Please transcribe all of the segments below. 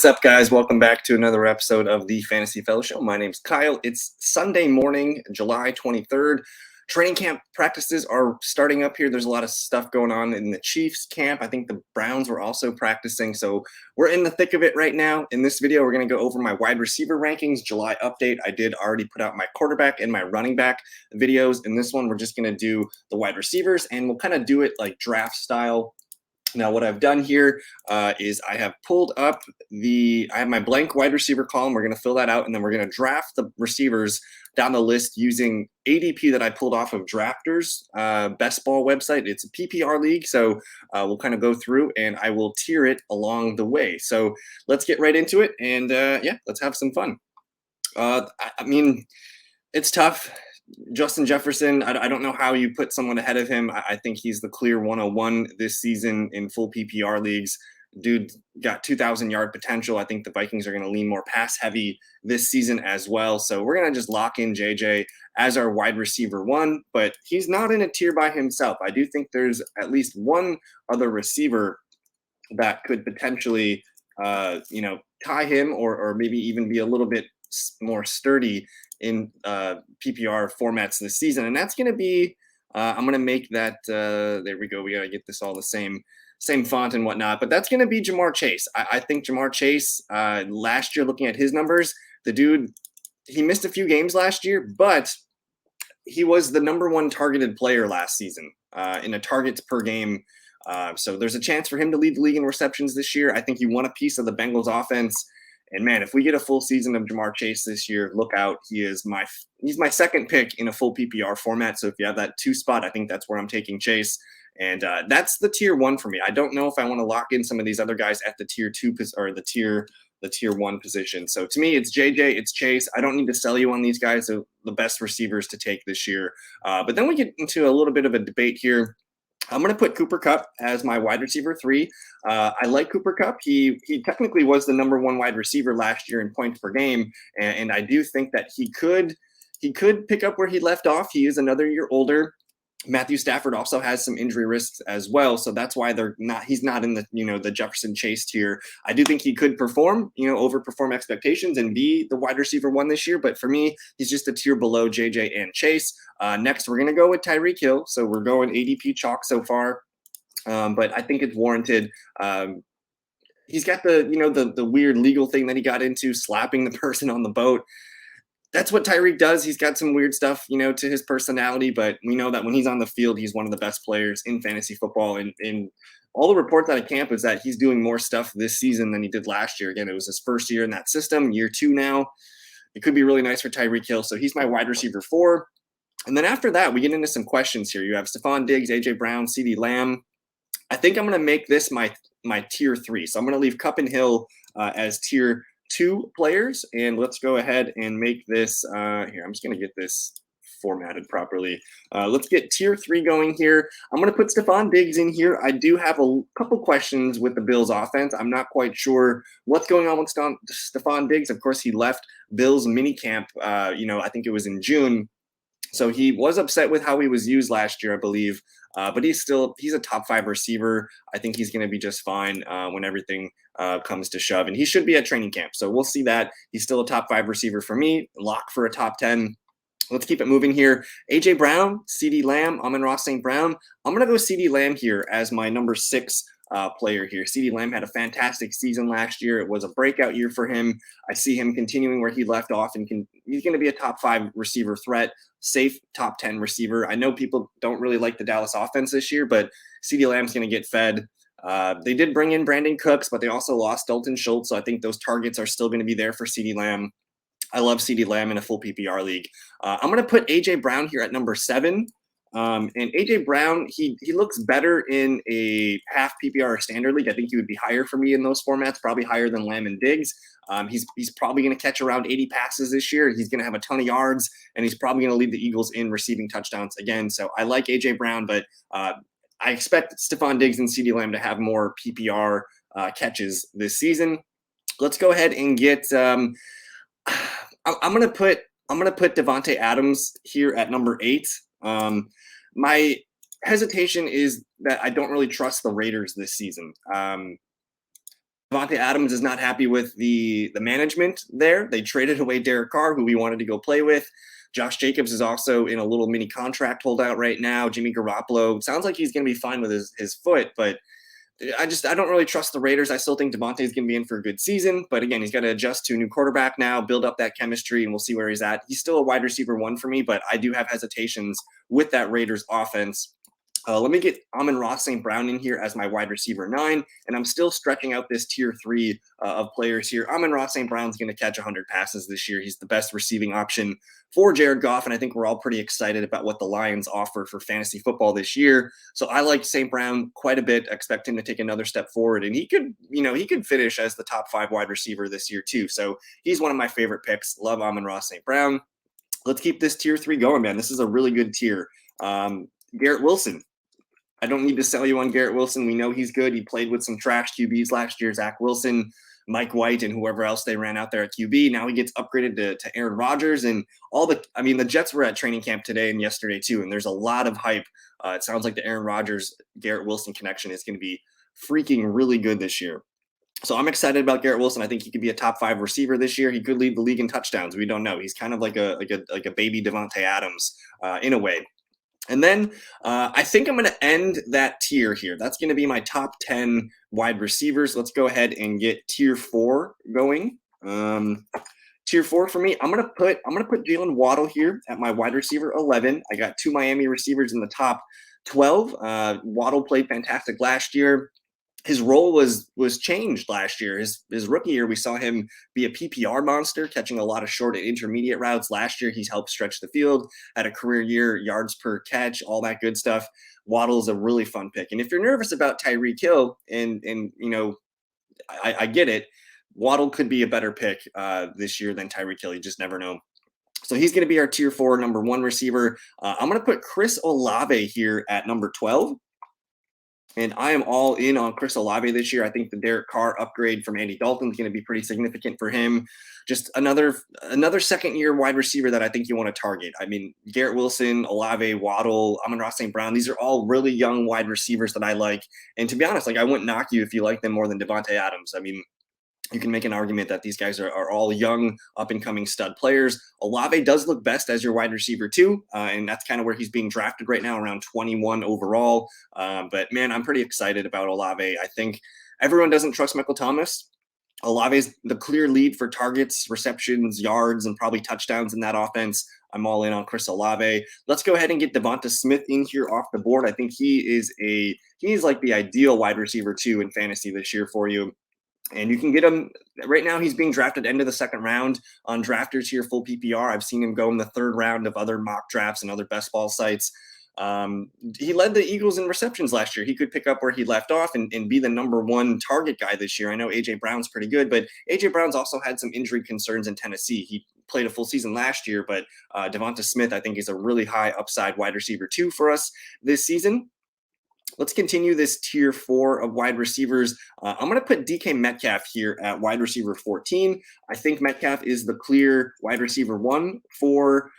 What's up, guys? Welcome back to another episode of the Fantasy Fellow Show. My name's Kyle. It's Sunday morning, July 23rd. Training camp practices are starting up here. There's a lot of stuff going on in the Chiefs camp. I think the Browns were also practicing. So we're in the thick of it right now. In this video, we're going to go over my wide receiver rankings, July update. I did already put out my quarterback and my running back videos. In this one, we're just going to do the wide receivers, and we'll kind of do it like draft style. Now, what I've done here is I have pulled up I have my blank wide receiver column. We're going to fill that out, and then we're going to draft the receivers down the list using ADP that I pulled off of Drafters Best Ball website. It's a PPR league, so we'll kind of go through, and I will tier it along the way. So let's get right into it, and yeah, let's have some fun. I mean, it's tough. Justin Jefferson, I don't know how you put someone ahead of him. I think he's the clear 101 this season in full PPR leagues. Dude got 2,000-yard potential. I think the Vikings are going to lean more pass heavy this season as well. So we're going to just lock in JJ as our wide receiver one, but he's not in a tier by himself. I do think there's at least one other receiver that could potentially, tie him or maybe even be a little bit more sturdy in PPR formats this season, and that's going to be I'm going to make that there we go. We got to get this all the same font and whatnot, but that's going to be Jamar Chase. I think Jamar Chase last year, looking at his numbers, the dude, he missed a few games last year, but he was the #1 targeted player last season in a targets per game. So there's a chance for him to lead the league in receptions this year. I think he won a piece of the Bengals offense. And man, if we get a full season of Jamar Chase this year, look out. He's my second pick in a full PPR format. So if you have that 2 spot, I think that's where I'm taking Chase. And that's the tier 1 for me. I don't know if I want to lock in some of these other guys at the tier 2 or the tier 1 position. So to me, it's JJ, it's Chase. I don't need to sell you on these guys. They're the best receivers to take this year. But then we get into a little bit of a debate here. I'm going to put Cooper Kupp as my wide receiver 3. I like Cooper Kupp. He technically was the #1 wide receiver last year in points per game, and I do think that he could pick up where he left off. He is another year older. Matthew Stafford also has some injury risks as well, so that's why he's not in the the Jefferson Chase tier. I do think he could perform, overperform expectations and be the wide receiver 1 this year, but for me, he's just a tier below JJ and Chase. Next, we're going to go with Tyreek Hill. So we're going ADP chalk so far, but I think it's warranted. He's got the weird legal thing that he got into, slapping the person on the boat. That's what Tyreek does. He's got some weird stuff, to his personality, but we know that when he's on the field, he's one of the best players in fantasy football. And all the reports out of camp is that he's doing more stuff this season than he did last year. Again, it was his first year in that system, year 2 now. It could be really nice for Tyreek Hill. So he's my wide receiver 4. And then after that, we get into some questions here. You have Stephon Diggs, AJ Brown, CeeDee Lamb. I think I'm going to make this my tier 3. So I'm going to leave Kupp and Hill as tier 2 players, and let's go ahead and make this here. I'm just going to get this formatted properly. Let's get tier 3 going here. I'm going to put Stephon Diggs in here. I do have a couple questions with the Bills offense. I'm not quite sure what's going on with Stephon Diggs. Of course, he left Bills minicamp, I think it was in June. So he was upset with how he was used last year, I believe. But he's a top 5 receiver. I think he's going to be just fine when everything comes to shove. And he should be at training camp. So we'll see that. He's still a top 5 receiver for me. Lock for a top 10. Let's keep it moving here. AJ Brown, CeeDee Lamb, Amon-Ra St. Brown. I'm going to go CeeDee Lamb here as my number 6 player here. CeeDee Lamb had a fantastic season last year. It was a breakout year for him. I see him continuing where he left off, and he's going to be a top 5 receiver threat, safe top 10 receiver. I know people don't really like the Dallas offense this year, but CeeDee Lamb's going to get fed. They did bring in Brandon Cooks, but they also lost Dalton Schultz, so I think those targets are still going to be there for CeeDee Lamb. I love CeeDee Lamb in a full PPR league. I'm going to put AJ Brown here at number 7. And AJ Brown, he looks better in a half PPR or standard league. I think he would be higher for me in those formats, probably higher than Lamb and Diggs. He's probably going to catch around 80 passes this year. He's going to have a ton of yards, and he's probably going to lead the Eagles in receiving touchdowns again. So I like AJ Brown, but I expect Stephon Diggs and CeeDee Lamb to have more PPR catches this season. Let's go ahead and get. I'm going to put Devontae Adams here at number 8. My hesitation is that I don't really trust the Raiders this season. Davante Adams is not happy with the management there. They traded away Derek Carr, who we wanted to go play with. Josh Jacobs is also in a little mini contract holdout right now. Jimmy Garoppolo sounds like he's going to be fine with his foot, but I don't really trust the Raiders. I still think Devontae is going to be in for a good season, but again, he's got to adjust to a new quarterback now, build up that chemistry, and we'll see where he's at. He's still a wide receiver 1 for me, but I do have hesitations with that Raiders offense. Let me get Amon-Ra St. Brown in here as my wide receiver 9, and I'm still stretching out this tier 3 of players here. Amon-Ra St. Brown's going to catch 100 passes this year. He's the best receiving option for Jared Goff, and I think we're all pretty excited about what the Lions offer for fantasy football this year. So I like St. Brown quite a bit. I expect him to take another step forward, and he could finish as the top 5 wide receiver this year too. So he's one of my favorite picks. Love Amon-Ra St. Brown. Let's keep this tier 3 going, man. This is a really good tier. Garrett Wilson. I don't need to sell you on Garrett Wilson. We know he's good. He played with some trash QBs last year, Zach Wilson, Mike White, and whoever else they ran out there at QB. Now he gets upgraded to Aaron Rodgers, and the Jets were at training camp today and yesterday too, and there's a lot of hype. It sounds like the Aaron Rodgers, Garrett Wilson connection is going to be freaking really good this year. So I'm excited about Garrett Wilson. I think he could be a top 5 receiver this year. He could lead the league in touchdowns. We don't know. He's kind of like a baby Davante Adams in a way. And then I think I'm going to end that tier here. That's going to be my top 10 wide receivers. Let's go ahead and get tier 4 going. Tier 4 for me, I'm going to put Jalen Waddle here at my wide receiver 11. I got 2 Miami receivers in the top 12. Waddle played fantastic last year. His role was changed last year. His rookie year, we saw him be a PPR monster, catching a lot of short and intermediate routes. Last year, he's helped stretch the field, had a career year, yards per catch, all that good stuff. Waddle's a really fun pick. And if you're nervous about Tyreek Hill, and I get it, Waddle could be a better pick this year than Tyreek Hill. You just never know. So he's going to be our tier 4 number 1 receiver. I'm going to put Chris Olave here at number 12. And I am all in on Chris Olave this year. I think the Derek Carr upgrade from Andy Dalton is going to be pretty significant for him. Just another second-year wide receiver that I think you want to target. I mean, Garrett Wilson, Olave, Waddle, Amon-Ra St. Brown, these are all really young wide receivers that I like. And to be honest, I wouldn't knock you if you like them more than Davante Adams. I mean, you can make an argument that these guys are all young, up-and-coming stud players. Olave does look best as your wide receiver too, and that's kind of where he's being drafted right now, around 21 overall. But, man, I'm pretty excited about Olave. I think everyone doesn't trust Michael Thomas. Olave's the clear lead for targets, receptions, yards, and probably touchdowns in that offense. I'm all in on Chris Olave. Let's go ahead and get Devonta Smith in here off the board. I think he's like the ideal wide receiver too in fantasy this year for you. And you can get him right now. He's being drafted end of the second round on drafters here, full PPR. I've seen him go in the 3rd round of other mock drafts and other best ball sites. He led the Eagles in receptions last year. He could pick up where he left off and be the number 1 target guy this year. I know A.J. Brown's pretty good, but A.J. Brown's also had some injury concerns in Tennessee. He played a full season last year, but Devonta Smith, I think, is a really high upside wide receiver too for us this season. Let's continue this tier 4 of wide receivers. I'm going to put DK Metcalf here at wide receiver 14. I think Metcalf is the clear wide receiver 1 for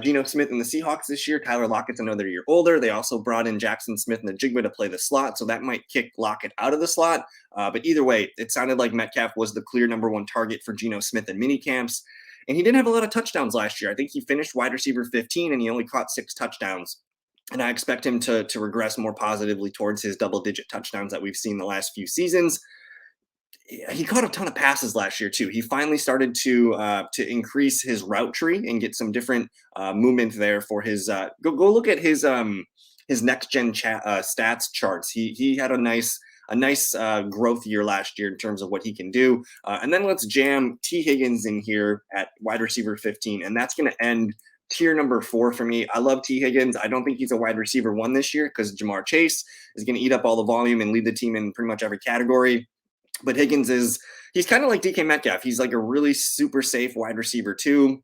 Geno Smith and the Seahawks this year. Tyler Lockett's another year older. They also brought in Jackson Smith and the Jigba to play the slot, so that might kick Lockett out of the slot. But either way, it sounded like Metcalf was the clear number 1 target for Geno Smith in mini camps. And he didn't have a lot of touchdowns last year. I think he finished wide receiver 15, and he only caught 6 touchdowns. And I expect him to regress more positively towards his double-digit touchdowns that we've seen the last few seasons. He caught a ton of passes last year too. He finally started to increase his route tree and get some different movement there for his. Go look at his next gen stats charts. He had a nice growth year last year in terms of what he can do. And then let's jam T. Higgins in here at wide receiver 15, and that's going to end tier number 4 for me. I love T. Higgins. I don't think he's a wide receiver 1 this year because Jamar Chase is going to eat up all the volume and lead the team in pretty much every category. But Higgins he's kind of like DK Metcalf. He's like a really super safe wide receiver 2.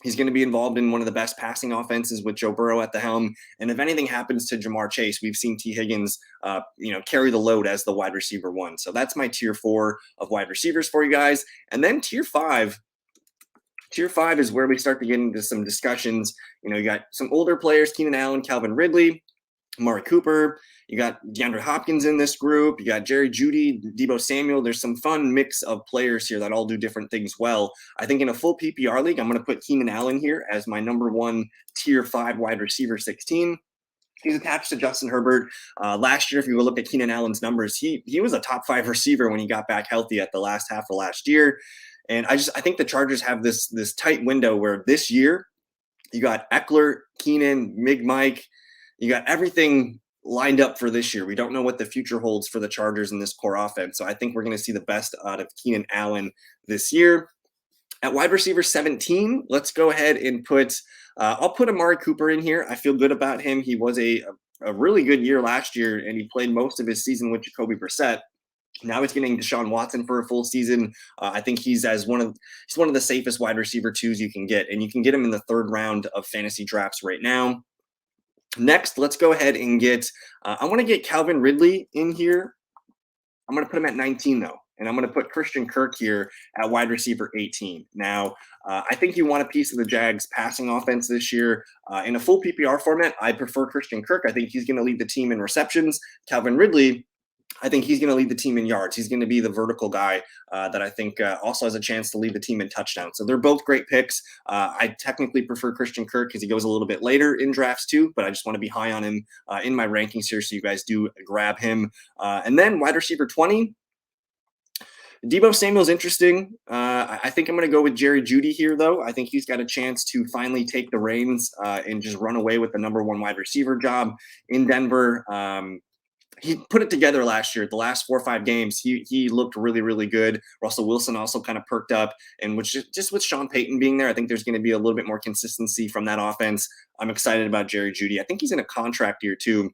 He's going to be involved in one of the best passing offenses with Joe Burrow at the helm. And if anything happens to Jamar Chase, we've seen T. Higgins, carry the load as the wide receiver 1. So that's my tier 4 of wide receivers for you guys. And then tier 5. Tier 5 is where we start to get into some discussions. You got some older players, Keenan Allen, Calvin Ridley. Amari Cooper. You got DeAndre Hopkins in this group. You got Jerry Jeudy, Deebo Samuel. There's some fun mix of players here that all do different things well. I think in a full PPR league, I'm going to put Keenan Allen here as my number one tier 5 wide receiver 16. He's attached to Justin Herbert. Last year, if you look at Keenan Allen's numbers, he was a top 5 receiver when he got back healthy at the last half of last year. And I think the Chargers have this tight window where this year you got Eckler, Keenan, Mike. You got everything lined up for this year. We don't know what the future holds for the Chargers in this core offense. So I think we're going to see the best out of Keenan Allen this year. At wide receiver 17, let's go ahead and put I'll put Amari Cooper in here. I feel good about him. He was a really good year last year, and he played most of his season with Jacoby Brissett. Now he's getting Deshaun Watson for a full season. I think he's one of the safest wide receiver 2s you can get, and you can get him in the 3rd round of fantasy drafts right now. Next, let's go ahead and get I want to get Calvin Ridley in here. I'm going to put him at 19, though, and I'm going to put Christian Kirk here at wide receiver 18. Now, I think you want a piece of the Jags' passing offense this year. In a full PPR format, I prefer Christian Kirk. I think he's going to lead the team in receptions. Calvin Ridley, I think he's going to lead the team in yards. He's going to be the vertical guy that I think also has a chance to lead the team in touchdowns. So they're both great picks. I technically prefer Christian Kirk because he goes a little bit later in drafts too, but I just want to be high on him in my rankings here, so you guys do grab him. And then wide receiver 20, Deebo Samuel's interesting. I think I'm going to go with Jerry Jeudy here, though. I think he's got a chance to finally take the reins and just run away with the number 1 wide receiver job in Denver. He put it together last year. The last 4 or 5 games, he looked really, really good. Russell Wilson also kind of perked up, and just with Sean Payton being there, I think there's going to be a little bit more consistency from that offense. I'm excited about Jerry Jeudy. I think he's in a contract year too.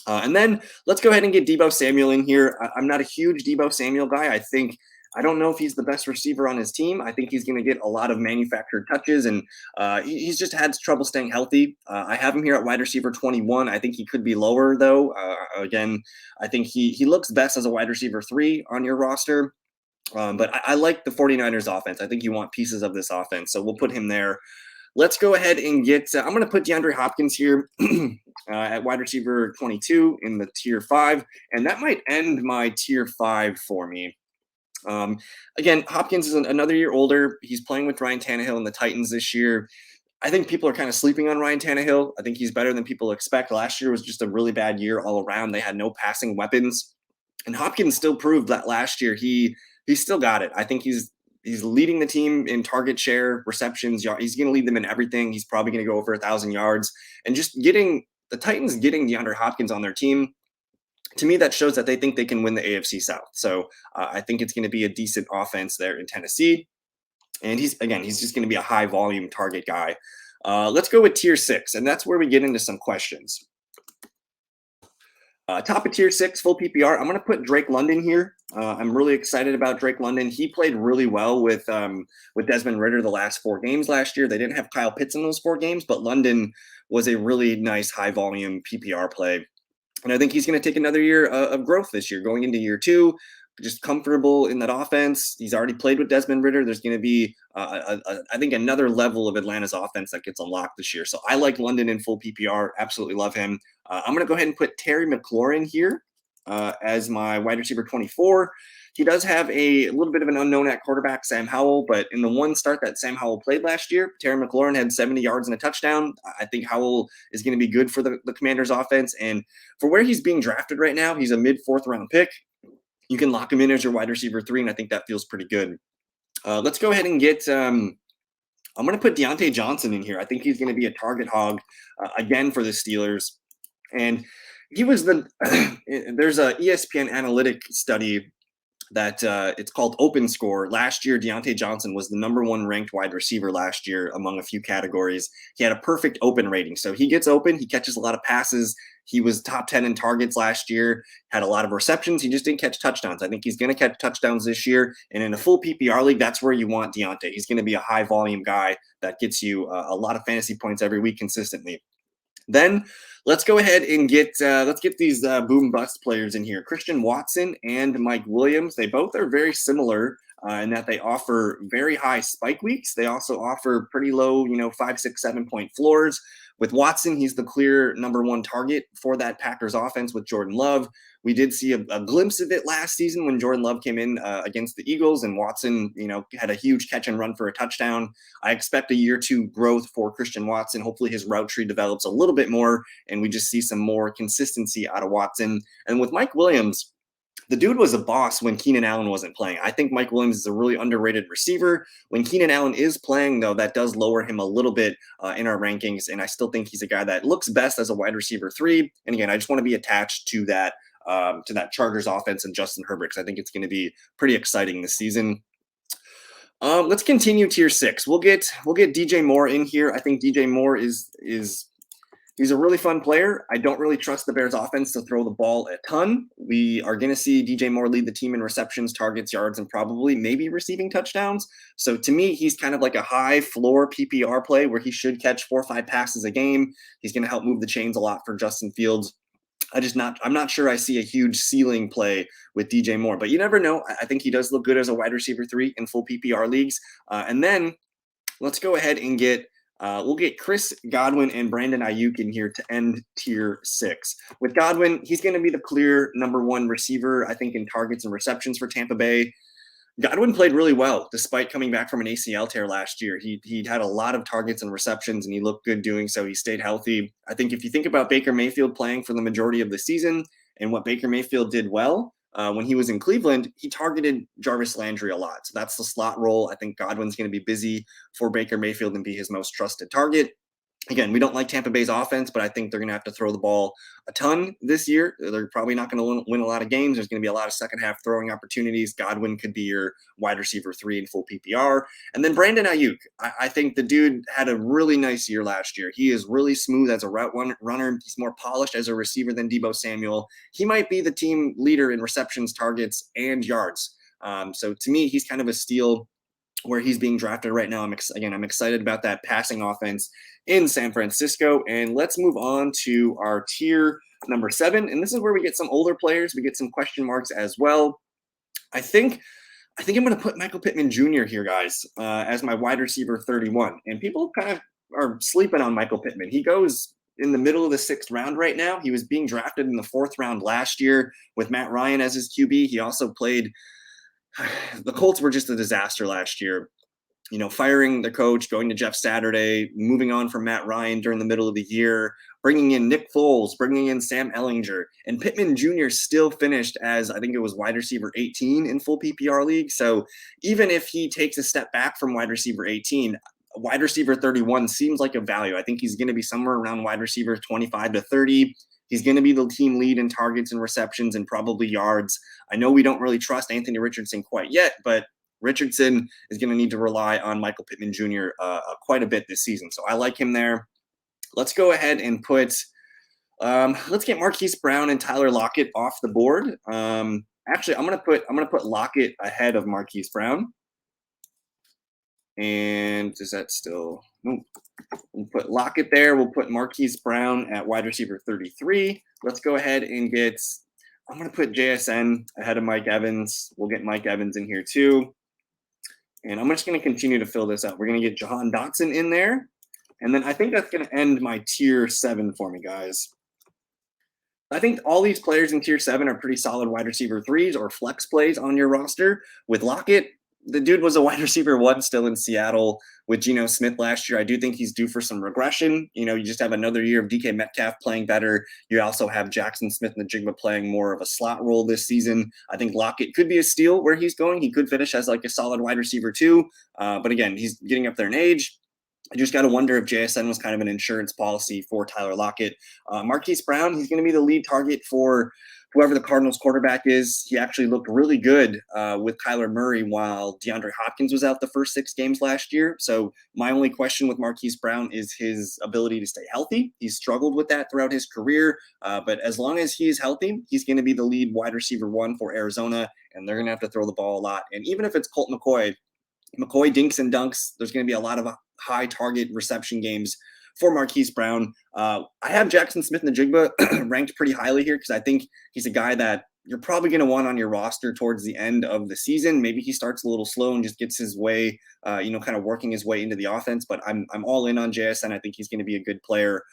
And then let's go ahead and get Deebo Samuel in here. I'm not a huge Deebo Samuel guy. I don't know if he's the best receiver on his team. I think he's going to get a lot of manufactured touches, and he's just had trouble staying healthy. I have him here at wide receiver 21. I think he could be lower, though. Again, I think he looks best as a wide receiver 3 on your roster. But I like the 49ers offense. I think you want pieces of this offense, so we'll put him there. Let's go ahead and get I'm going to put DeAndre Hopkins here at wide receiver 22 in the tier 5, and that might end my tier 5 for me. Again, Hopkins is another year older. He's playing with Ryan Tannehill and the Titans this year. I think people are kind of sleeping on Ryan Tannehill. I think he's better than people expect. Last year was just a really bad year all around. They had no passing weapons, and Hopkins still proved that last year he still got it. I think he's leading the team in target share, receptions. He's going to lead them in everything. He's probably going to go over 1,000 yards, and just getting the Titans getting DeAndre Hopkins on their team, to me, that shows that they think they can win the AFC South. So I think it's going to be a decent offense there in Tennessee. And he's just going to be a high volume target guy. Let's go with tier 6, and that's where we get into some questions. Top of tier 6, full PPR. I'm going to put Drake London here. I'm really excited about Drake London. He played really well with Desmond Ridder the last 4 games last year. They didn't have Kyle Pitts in those 4 games, but London was a really nice high volume PPR play. And I think he's going to take another year of growth this year, going into year 2, just comfortable in that offense. He's already played with Desmond Ridder. There's going to be, I think, another level of Atlanta's offense that gets unlocked this year. So I like London in full PPR. Absolutely love him. I'm going to go ahead and put Terry McLaurin here as my wide receiver 24. He does have a little bit of an unknown at quarterback, Sam Howell, but in the one start that Sam Howell played last year, Terry McLaurin had 70 yards and a touchdown. I think Howell is going to be good for the Commanders offense. And for where he's being drafted right now, he's a mid-4th round pick. You can lock him in as your wide receiver 3, and I think that feels pretty good. Let's go ahead and get I'm going to put Deontay Johnson in here. I think he's going to be a target hog again for the Steelers. And he was there's a ESPN analytic study that it's called Open Score. Last year, Deontay Johnson was the number 1 ranked wide receiver last year among a few categories. He had a perfect open rating. So he gets open, he catches a lot of passes. He was top 10 in targets last year, had a lot of receptions. He just didn't catch touchdowns. I think he's going to catch touchdowns this year. And in a full PPR league, that's where you want Deontay. He's going to be a high volume guy that gets you a lot of fantasy points every week consistently. Then let's go ahead and get these boom bust players in here. Christian Watson and Mike Williams. They both are very similar in that they offer very high spike weeks. They also offer pretty low, 5, 6, 7 point floors. With Watson, he's the clear number one target for that Packers offense with Jordan Love. We did see a glimpse of it last season when Jordan Love came in against the Eagles, and Watson, had a huge catch and run for a touchdown. I expect a year two growth for Christian Watson. Hopefully his route tree develops a little bit more, and we just see some more consistency out of Watson. And with Mike Williams, the dude was a boss when Keenan Allen wasn't playing. I think Mike Williams is a really underrated receiver. When Keenan Allen is playing, though, that does lower him a little bit in our rankings. And I still think he's a guy that looks best as a wide receiver 3. And again, I just want to be attached to that Chargers offense and Justin Herbert, because I think it's going to be pretty exciting this season. Let's continue tier 6. We'll get DJ Moore in here. I think DJ Moore is he's a really fun player. I don't really trust the Bears offense to throw the ball a ton. We are going to see DJ Moore lead the team in receptions, targets, yards, and probably maybe receiving touchdowns. So to me, he's kind of like a high floor PPR play where he should catch 4 or 5 passes a game. He's going to help move the chains a lot for Justin Fields. I'm not sure I see a huge ceiling play with DJ Moore, but you never know. I think he does look good as a wide receiver 3 in full PPR leagues. And then let's go ahead and we'll get Chris Godwin and Brandon Ayuk in here to end tier 6. With Godwin, he's going to be the clear number 1 receiver, I think, in targets and receptions for Tampa Bay. Godwin played really well despite coming back from an ACL tear last year. He had a lot of targets and receptions, and he looked good doing so. He stayed healthy. I think if you think about Baker Mayfield playing for the majority of the season and what Baker Mayfield did well, when he was in Cleveland, he targeted Jarvis Landry a lot. So that's the slot role. I think Godwin's going to be busy for Baker Mayfield and be his most trusted target. Again, we don't like Tampa Bay's offense, but I think they're going to have to throw the ball a ton this year. They're probably not going to win a lot of games. There's going to be a lot of second half throwing opportunities. Godwin could be your wide receiver 3 in full PPR. And then Brandon Ayuk. I think the dude had a really nice year last year. He is really smooth as a route runner. He's more polished as a receiver than Deebo Samuel. He might be the team leader in receptions, targets, and yards. So to me, he's kind of a steal where he's being drafted right now. I'm excited about that passing offense in San Francisco. And let's move on to our tier number 7. And this is where we get some older players. We get some question marks as well. I think I'm going to put Michael Pittman Jr. here, guys, as my wide receiver 31. And people kind of are sleeping on Michael Pittman. He goes in the middle of the 6th round right now. He was being drafted in the 4th round last year with Matt Ryan as his QB. He also played – the Colts were just a disaster last year. Firing the coach, going to Jeff Saturday, moving on from Matt Ryan during the middle of the year, bringing in Nick Foles, bringing in Sam Ehlinger, and Pittman Jr. still finished as, I think it was wide receiver 18 in full PPR league. So even if he takes a step back from wide receiver 18, wide receiver 31 seems like a value. I think he's going to be somewhere around wide receiver 25 to 30. He's going to be the team lead in targets and receptions and probably yards. I know we don't really trust Anthony Richardson quite yet, but Richardson is going to need to rely on Michael Pittman Jr. Quite a bit this season. So I like him there. Let's go ahead and let's get Marquise Brown and Tyler Lockett off the board. Actually, I'm going to put Lockett ahead of Marquise Brown. And is that still? Nope. We'll put Lockett there. We'll put Marquise Brown at wide receiver 33. Let's go ahead and I'm going to put JSN ahead of Mike Evans. We'll get Mike Evans in here too. And I'm just going to continue to fill this out. We're going to get Jahan Dotson in there. And then I think that's going to end my tier 7 for me, guys. I think all these players in tier 7 are pretty solid wide receiver 3s or flex plays on your roster. With Lockett, the dude was a wide receiver 1 still in Seattle with Geno Smith last year. I do think he's due for some regression. You just have another year of DK Metcalf playing better. You also have Jackson Smith-Njigba playing more of a slot role this season. I think Lockett could be a steal where he's going. He could finish as like a solid wide receiver 2. But again, he's getting up there in age. I just got to wonder if JSN was kind of an insurance policy for Tyler Lockett. Marquise Brown, he's going to be the lead target for whoever the Cardinals quarterback is. He actually looked really good with Kyler Murray while DeAndre Hopkins was out the first 6 games last year. So my only question with Marquise Brown is his ability to stay healthy. He's struggled with that throughout his career, but as long as he is healthy, he's going to be the lead wide receiver 1 for Arizona, and they're going to have to throw the ball a lot. And even if it's Colt McCoy dinks and dunks, there's going to be a lot of high target reception games for Marquise Brown. I have Jackson Smith-Njigba ranked pretty highly here because I think he's a guy that you're probably going to want on your roster towards the end of the season. Maybe he starts a little slow and just gets his way, kind of working his way into the offense. But I'm all in on JSN. I think he's going to be a good player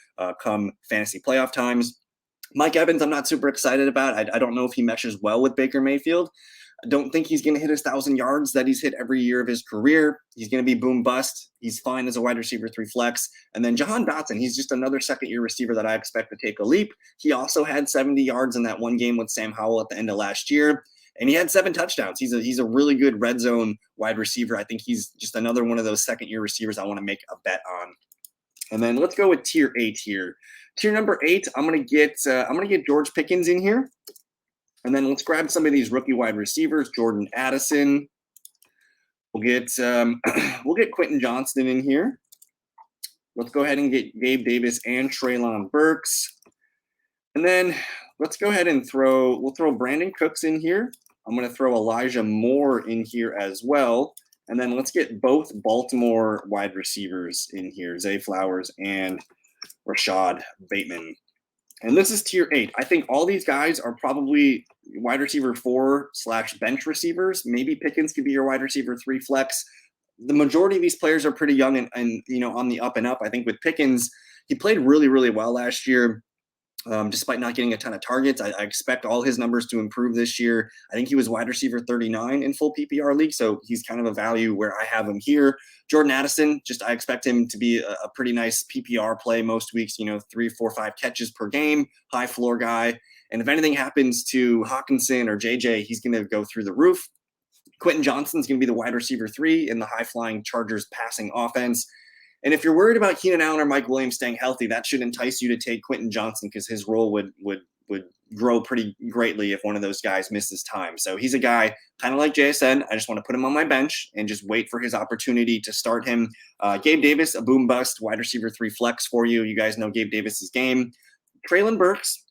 come fantasy playoff times. Mike Evans, I'm not super excited about. I don't know if he meshes well with Baker Mayfield. I don't think he's going to hit his 1,000 yards that he's hit every year of his career. He's going to be boom bust. He's fine as a wide receiver 3 flex. And then Jahan Dotson, he's just another second-year receiver that I expect to take a leap. He also had 70 yards in that one game with Sam Howell at the end of last year. And he had 7 touchdowns. He's a really good red zone wide receiver. I think he's just another one of those second-year receivers I want to make a bet on. And then let's go with tier 8 here. Tier number 8, I'm gonna get George Pickens in here. And then let's grab some of these rookie wide receivers. Jordan Addison. We'll get Quentin Johnston in here. Let's go ahead and get Gabe Davis and Treylon Burks. And then let's go ahead and we'll throw Brandon Cooks in here. I'm going to throw Elijah Moore in here as well. And then let's get both Baltimore wide receivers in here, Zay Flowers and Rashad Bateman. And this is tier 8. I think all these guys are probably wide receiver 4/bench receivers. Maybe Pickens could be your wide receiver 3 flex. The majority of these players are pretty young and on the up and up. I think with Pickens, he played really, really well last year. Despite not getting a ton of targets, I expect all his numbers to improve this year. I think he was wide receiver 39 in full PPR league, so he's kind of a value where I have him here. Jordan Addison, I expect him to be a pretty nice PPR play most weeks, 3, 4, 5 catches per game, high floor guy. And if anything happens to Hawkinson or JJ, he's going to go through the roof. Quentin Johnston's going to be the wide receiver 3 in the high-flying Chargers passing offense. And if you're worried about Keenan Allen or Mike Williams staying healthy, that should entice you to take Quentin Johnston because his role would grow pretty greatly if one of those guys misses time. So he's a guy kind of like JSN. I just want to put him on my bench and just wait for his opportunity to start him. Gabe Davis, a boom bust wide receiver 3 flex for you. You guys know Gabe Davis's game. Treylon Burks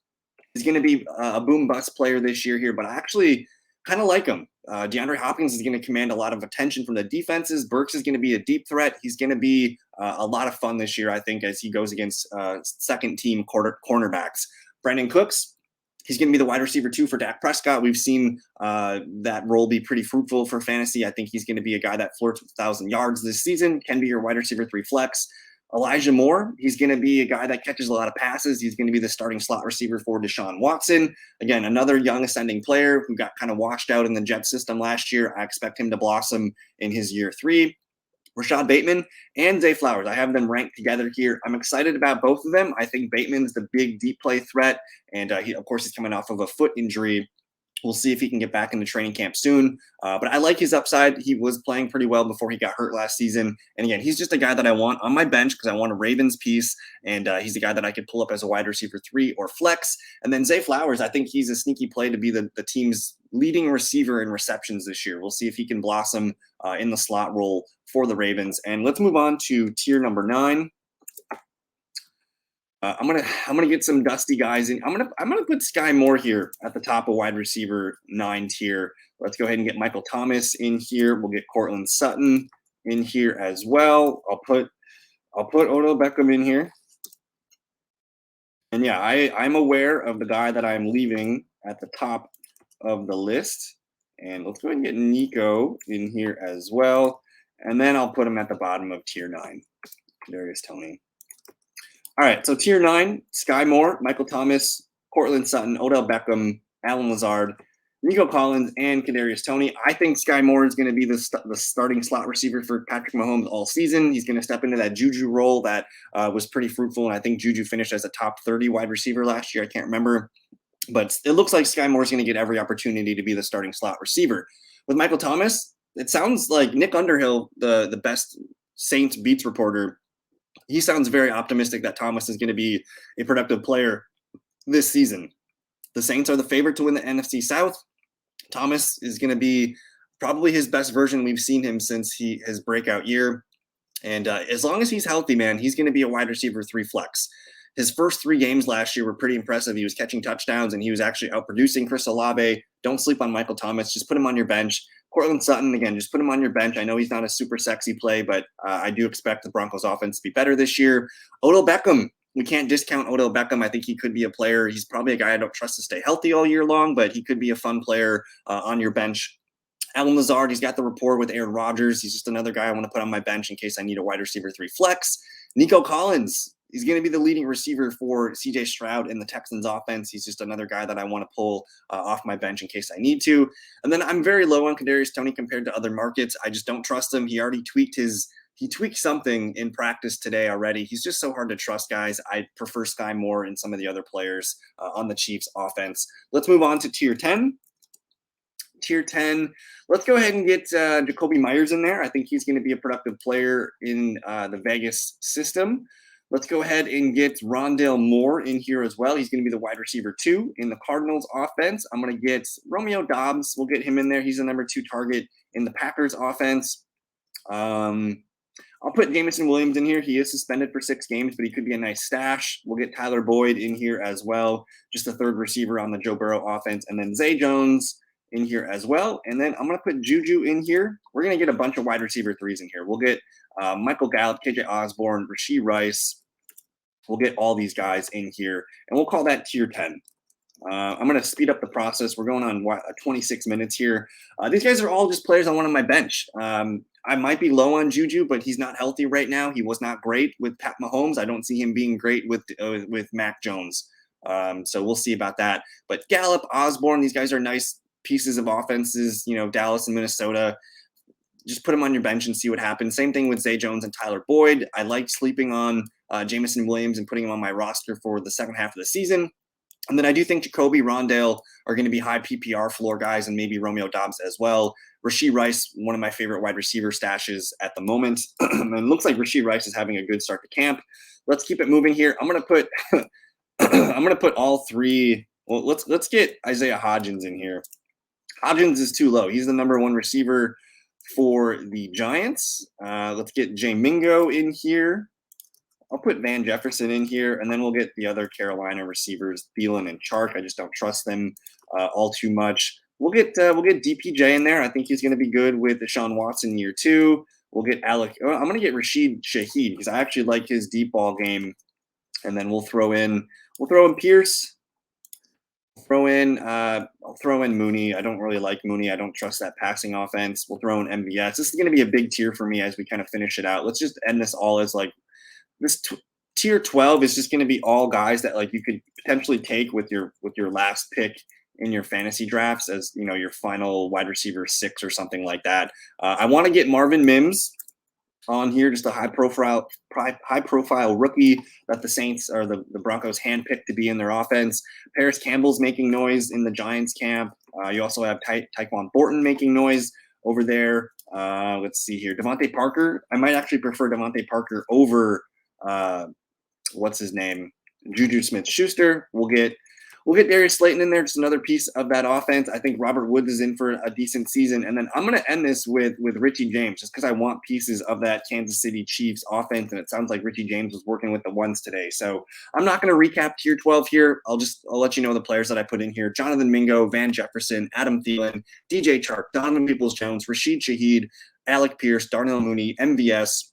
is going to be a boom bust player this year here, but I actually kind of like him. DeAndre Hopkins is going to command a lot of attention from the defenses. Burks is going to be a deep threat. He's going to be a lot of fun this year, I think, as he goes against second-team cornerbacks. Brandon Cooks, he's going to be the wide receiver 2 for Dak Prescott. We've seen that role be pretty fruitful for fantasy. I think he's going to be a guy that flirts with 1,000 yards this season, can be your wide receiver 3 flex. Elijah Moore, he's going to be a guy that catches a lot of passes. He's going to be the starting slot receiver for Deshaun Watson. Again, another young ascending player who got kind of washed out in the Jet system last year. I expect him to blossom in his year 3. Rashad Bateman and Zay Flowers, I have them ranked together here. I'm excited about both of them. I think Bateman's the big deep play threat, and he, of course, he's coming off of a foot injury. We'll see if he can get back into training camp soon. But I like his upside. He was playing pretty well before he got hurt last season. And again, he's just a guy that I want on my bench because I want a Ravens piece. And he's a guy that I could pull up as a wide receiver 3 or flex. And then Zay Flowers, I think he's a sneaky play to be the team's leading receiver in receptions this year. We'll see if he can blossom in the slot role for the Ravens. And let's move on to tier number 9. I'm gonna get some dusty guys in. I'm gonna put Sky Moore here at the top of wide receiver 9 tier. Let's go ahead and get Michael Thomas in here. We'll get Cortland Sutton in here as well. I'll put Odell Beckham in here. And yeah, I'm aware of the guy that I'm leaving at the top of the list. And let's go ahead and get Nico in here as well. And then I'll put him at the bottom of tier 9. Kadarius Toney. All right, so tier 9, Sky Moore, Michael Thomas, Cortland Sutton, Odell Beckham, Alan Lazard, Nico Collins, and Kadarius Toney. I think Sky Moore is going to be the starting slot receiver for Patrick Mahomes all season. He's going to step into that Juju role that was pretty fruitful, and I think Juju finished as a top 30 wide receiver last year. I can't remember, but it looks like Sky Moore is going to get every opportunity to be the starting slot receiver. With Michael Thomas, it sounds like Nick Underhill, the best Saints beats reporter, he sounds very optimistic that Thomas is going to be a productive player this season. The Saints are the favorite to win the NFC South. Thomas is going to be probably his best version we've seen him since his breakout year. And as long as he's healthy, man, he's going to be a wide receiver 3 flex. His first 3 games last year were pretty impressive. He was catching touchdowns, and he was actually outproducing Chris Olave. Don't sleep on Michael Thomas. Just put him on your bench. Cortland Sutton, again, just put him on your bench. I know he's not a super sexy play, but I do expect the Broncos offense to be better this year. Odell Beckham, we can't discount Odell Beckham. I think he could be a player. He's probably a guy I don't trust to stay healthy all year long, but he could be a fun player on your bench. Alan Lazard, he's got the rapport with Aaron Rodgers. He's just another guy I want to put on my bench in case I need a wide receiver 3 flex. Nico Collins, he's going to be the leading receiver for CJ Stroud in the Texans offense. He's just another guy that I want to pull off my bench in case I need to. And then I'm very low on Kadarius Toney compared to other markets. I just don't trust him. He already tweaked something in practice today already. He's just so hard to trust, guys. I prefer Sky Moore and some of the other players on the Chiefs offense. Let's move on to tier 10. Tier 10, let's go ahead and get Jacoby Myers in there. I think he's going to be a productive player in the Vegas system. Let's go ahead and get Rondale Moore in here as well. He's going to be the wide receiver 2 in the Cardinals offense. I'm going to get Romeo Doubs. We'll get him in there. He's the number 2 target in the Packers offense. I'll put Jameson Williams in here. He is suspended for 6 games, but he could be a nice stash. We'll get Tyler Boyd in here as well, just a 3rd receiver on the Joe Burrow offense. And then Zay Jones in here as well. And then I'm going to put Juju in here. We're going to get a bunch of wide receiver 3s in here. We'll get Michael Gallup, KJ Osborne, Rashee Rice. We'll get all these guys in here, and we'll call that tier 10. I'm going to speed up the process. We're going on 26 minutes here. These guys are all just players I want on my bench. I might be low on Juju, but he's not healthy right now. He was not great with Pat Mahomes. I don't see him being great with Mac Jones. So we'll see about that. But Gallup, Osborne, these guys are nice pieces of offenses, Dallas and Minnesota. Just put them on your bench and see what happens. Same thing with Zay Jones and Tyler Boyd. I like sleeping on Jameson Williams and putting him on my roster for the second half of the season. And then I do think Jacoby, Rondale are going to be high PPR floor guys, and maybe Romeo Doubs as well. Rashee Rice, one of my favorite wide receiver stashes at the moment. And it looks like Rashee Rice is having a good start to camp. Let's keep it moving here. I'm going to put I'm going to put all 3. Well, let's get Isaiah Hodgins in here. Hodgins is too low. He's the number 1 receiver for the Giants. Let's get Jay Mingo in here. I'll put Van Jefferson in here, and then we'll get the other Carolina receivers, Thielen and Chark. I just don't trust them all too much. We'll get DPJ in there. I think he's going to be good with Deshaun Watson year 2. We'll get Alec. I'm going to get Rashid Shaheed because I actually like his deep ball game. And then we'll throw in Pierce. I'll throw in Mooney. I don't really like Mooney. I don't trust that passing offense. We'll throw in MVS. This is going to be a big tier for me as we kind of finish it out. Let's just end this all as like this tier 12 is just going to be all guys that like you could potentially take with your last pick in your fantasy drafts as your final wide receiver 6 or something like that. I want to get Marvin Mims on here, just a high profile rookie that the Saints or the Broncos handpicked to be in their offense. Paris Campbell's making noise in the Giants camp. You also have Tyquan Thornton making noise over there. Let's see here. Devontae Parker. I might actually prefer Devontae Parker over what's his name? Juju Smith-Schuster. We'll get Darius Slayton in there, just another piece of that offense. I think Robert Woods is in for a decent season. And then I'm going to end this with Richie James, just because I want pieces of that Kansas City Chiefs offense. And it sounds like Richie James was working with the ones today. So I'm not going to recap tier 12 here. I'll let you know the players that I put in here. Jonathan Mingo, Van Jefferson, Adam Thielen, DJ Chark, Donovan Peoples-Jones, Rashid Shaheed, Alec Pierce, Darnell Mooney, MVS,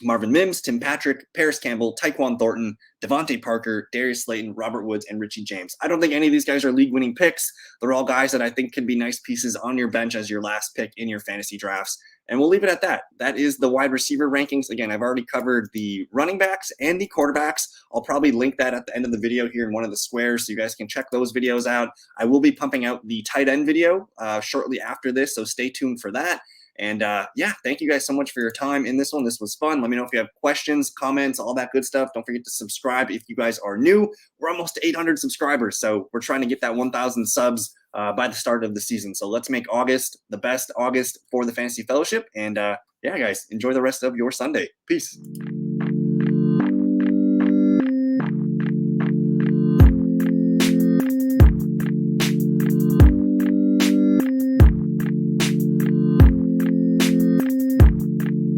Marvin Mims, Tim Patrick, Paris Campbell, Tyquan Thornton, Devontae Parker, Darius Slayton, Robert Woods, and Richie James. I don't think any of these guys are league-winning picks. They're all guys that I think could be nice pieces on your bench as your last pick in your fantasy drafts. And we'll leave it at that. That is the wide receiver rankings. Again, I've already covered the running backs and the quarterbacks. I'll probably link that at the end of the video here in one of the squares so you guys can check those videos out. I will be pumping out the tight end video shortly after this, so stay tuned for that. And yeah, thank you guys so much for your time in this one. This was fun. Let me know if you have questions, comments, all that good stuff. Don't forget to subscribe if you guys are new. We're almost to 800 subscribers, so we're trying to get that 1,000 subs by the start of the season. So let's make August the best August for the Fantasy Fellowship. And yeah, guys, enjoy the rest of your Sunday. Peace.